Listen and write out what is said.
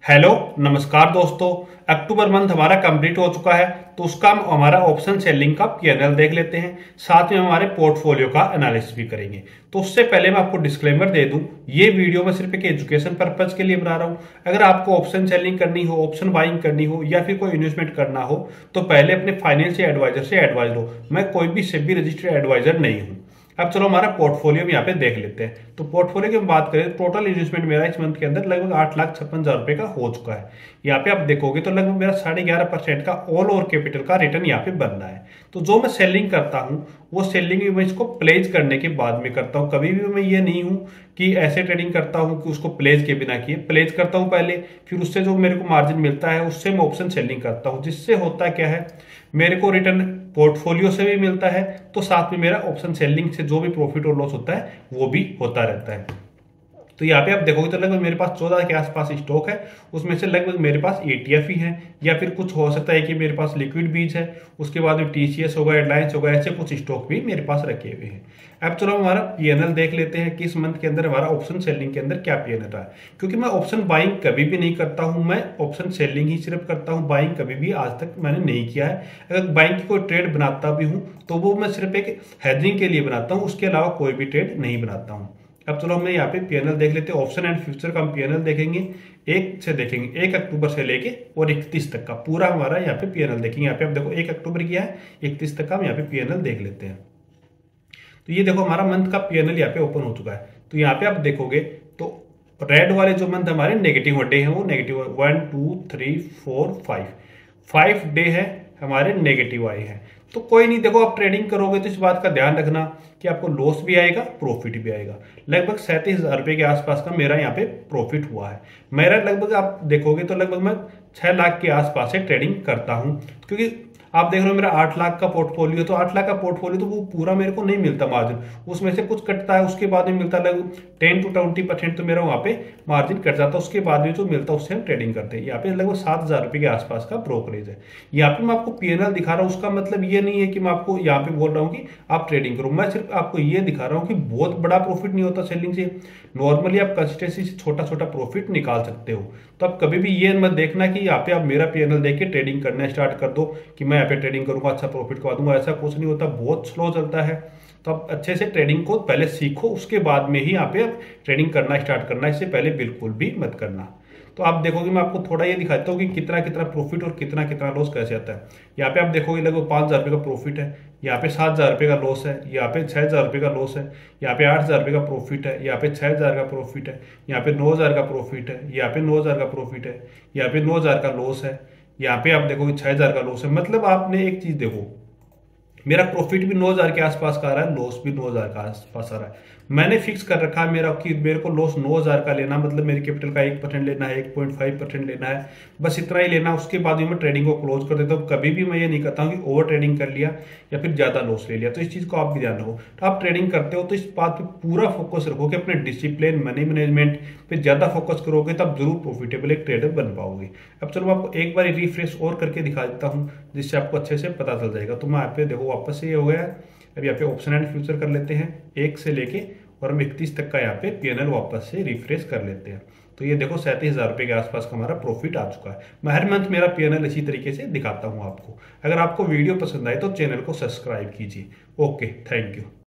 Hello नमस्कार दोस्तों। अक्टूबर month हमारा कंप्लीट हो चुका है, तो उसका हम हमारा ऑप्शन सेलिंग का पीएनएल देख लेते हैं। साथ में हमारे पोर्टफोलियो का एनालिसिस भी करेंगे। तो उससे पहले मैं आपको डिस्क्लेमर दे दूं, ये वीडियो मैं सिर्फ एक एजुकेशन पर्पज के लिए बना रहा हूं। अगर आपको ऑप्शन सेलिंग करनी हो, ऑप्शन बाइंग करनी हो या फिर कोई इन्वेस्टमेंट करना हो तो पहले अपने फाइनेंशियल एडवाइजर से एडवाइस लो। मैं कोई भी सेबी रजिस्टर्ड एडवाइजर नहीं हूं। अब चलो हमारा पोर्टफोलियो यहाँ पे देख लेते हैं। तो पोर्टफोलियो की हम बात करें, टोटल इन्वेस्टमेंट मेरा इस मंथ के अंदर लगभग 8,56,000 रुपए का हो चुका है। यहाँ पे आप देखोगे तो लगभग मेरा 11.5% का ऑल ओवर कैपिटल का रिटर्न यहाँ पे बन रहा है। तो जो मैं सेलिंग करता हूँ वो सेलिंग भी मैं इसको प्लेज करने के बाद में करता हूँ। कभी भी मैं ये नहीं हूँ कि ऐसे ट्रेडिंग करता हूँ कि उसको प्लेज के बिना किए। प्लेज करता हूँ पहले, फिर उससे जो मेरे को मार्जिन मिलता है उससे मैं ऑप्शन सेलिंग करता हूँ। जिससे होता क्या है, मेरे को रिटर्न पोर्टफोलियो से भी मिलता है, तो साथ में मेरा ऑप्शन सेलिंग से जो भी प्रॉफिट और लॉस होता है वो भी होता रहता है। तो यहाँ पे आप देखोगे तो लगभग मेरे पास 14 के आसपास स्टॉक है। उसमें से लगभग मेरे पास ETF ही है, या फिर कुछ हो सकता है कि मेरे पास लिक्विड बीज है। उसके बाद में TCS होगा, एयरलाइंस होगा, ऐसे कुछ स्टॉक भी मेरे पास रखे हुए हैं। अब चलो हमारा पीएनएल देख लेते हैं कि इस मंथ के अंदर हमारा ऑप्शन सेलिंग के अंदर क्या पीएनएल रहा है। क्योंकि मैं ऑप्शन बाइंग कभी भी नहीं करता हूं, मैं ऑप्शन सेलिंग ही सिर्फ करता हूं। बाइंग कभी भी आज तक मैंने नहीं किया है। अगर बाइंग की कोई ट्रेड बनाता भी हूं तो वो मैं सिर्फ एक हेजिंग के लिए बनाता हूं, उसके अलावा कोई भी ट्रेड नहीं बनाता हूं। अब चलो हम यहाँ पे पीएनएल देख लेते हैं। ऑप्शन एंड फ्यूचर का हम पीएनएल देखेंगे, देखेंगे 1 अक्टूबर से लेके और 31 तक का पूरा हमारा यहाँ पे पीएनएल देखेंगे। यहाँ पे आप देखो 1 अक्टूबर किया है, 31 तक का हम यहाँ पे पीएनएल देख लेते हैं। तो ये देखो हमारा मंथ का पीएनएल यहाँ पे ओपन हो चुका है। तो यहाँ पे आप देखोगे तो रेड वाले जो मंथ हमारे नेगेटिव डे हैं वो नेगेटिव 1 2 3 4 5 डे है हमारे नेगेटिव आए हैं। तो कोई नहीं, देखो आप ट्रेडिंग करोगे तो इस बात का ध्यान रखना कि आपको लॉस भी आएगा, प्रॉफिट भी आएगा। लगभग 37,000 रुपए के आसपास का मेरा यहाँ पे प्रॉफिट हुआ है। मेरा लगभग आप देखोगे तो लगभग मैं 6 लाख के आसपास से ट्रेडिंग करता हूँ। क्योंकि आप देख रहे हो मेरा 8 लाख का पोर्टफोलियो, तो 8 लाख का पोर्टफोलियो तो वो पूरा मेरे को नहीं मिलता मार्जिन, उसमें से कुछ कटता है, उसके बाद में मिलता है लगभग 10 to 20% तो मेरा वहां पे मार्जिन कट जाता है। उसके बाद में जो मिलता है उससे हम ट्रेडिंग करते हैं। यहाँ पे लगभग 7,000 रुपए के आसपास का ब्रोकरेज है। यहाँ पे मैं आपको पीएनएल दिखा रहा हूँ, उसका मतलब ये नहीं है कि मैं आपको यहाँ पे बोल रहा हूँ कि आप ट्रेडिंग करो। मैं सिर्फ आपको ये दिखा रहा हूँ कि बहुत बड़ा प्रॉफिट नहीं होता सेलिंग से। नॉर्मली आप कंसिस्टेंसी से छोटा छोटा प्रॉफिट निकाल सकते हो। तो आप कभी भी ये मत देखना कि यहाँ पे आप मेरा पीएनएल देख के ट्रेडिंग करना स्टार्ट कर दो कि मैं यहाँ पे ट्रेडिंग करूंगा अच्छा प्रॉफिट कमा दूंगा। ऐसा कुछ नहीं होता, बहुत स्लो चलता है। तो आप अच्छे से ट्रेडिंग को पहले सीखो, उसके बाद में ही यहाँ पे आप ट्रेडिंग करना स्टार्ट करना, इससे पहले बिल्कुल भी मत करना। तो आप देखोगे मैं आपको थोड़ा ये दिखाता हूँ कि कितना कितना प्रॉफिट और कितना कितना लॉस कैसे आता है। यहाँ पे आप देखोगे लगभग 5,000 रुपये का प्रॉफिट है, यहाँ पे 7,000 रुपये का लॉस है, यहाँ पे 6,000 रुपये का लॉस है, यहाँ पे 8,000 रुपये का प्रॉफिट है, यहाँ पे 6,000 का प्रॉफिट है, यहाँ पे 9,000 का प्रॉफिट है, यहाँ पे 9,000 का प्रॉफिट है, यहाँ पे 9,000 का लॉस है, यहाँ पे आप देखोगे 6,000 का लॉस है। मतलब आपने एक चीज देखो, मेरा प्रॉफिट भी 9,000 के आसपास का आ रहा है, लॉस भी 9,000 के आसपास आ रहा है। मैंने फिक्स कर रखा है मेरा कि मेरे को लॉस 9,000 का लेना, मतलब मेरे कैपिटल का 1% लेना है, 1.5% लेना है, बस इतना ही लेना। उसके बाद में मैं ट्रेडिंग को क्लोज कर देता हूँ। कभी भी मैं ये नहीं करता हूँ कि ओवर ट्रेडिंग कर लिया या फिर ज्यादा लॉस ले लिया। तो इस चीज को आप भी ध्यान रखो। तो आप ट्रेडिंग करते हो तो इस बात पे पूरा फोकस रखो कि अपने डिसिप्लिन, मनी मैनेजमेंट पे ज्यादा फोकस करोगे तब जरूर प्रॉफिटेबल एक ट्रेडर बन पाओगे। अब चलो मैं आपको एक बार रिफ्रेश और करके दिखा देता हूँ, जिससे आपको अच्छे से पता चल जाएगा। तो मैं यहाँ पे देखो वापस से ये हो गया। अब यहाँ पे ऑप्शन एंड फ्यूचर कर लेते हैं 1 से लेके और हम 31 तक का यहाँ पे पीएनएल वापस से रिफ्रेश कर लेते हैं। तो ये देखो 37,000 रुपये के आसपास का हमारा प्रॉफिट आ चुका है। मैं हर मंथ मेरा पीएनएल इसी तरीके से दिखाता हूँ आपको। अगर आपको वीडियो पसंद आए तो चैनल को सब्सक्राइब कीजिए। Okay, thank you.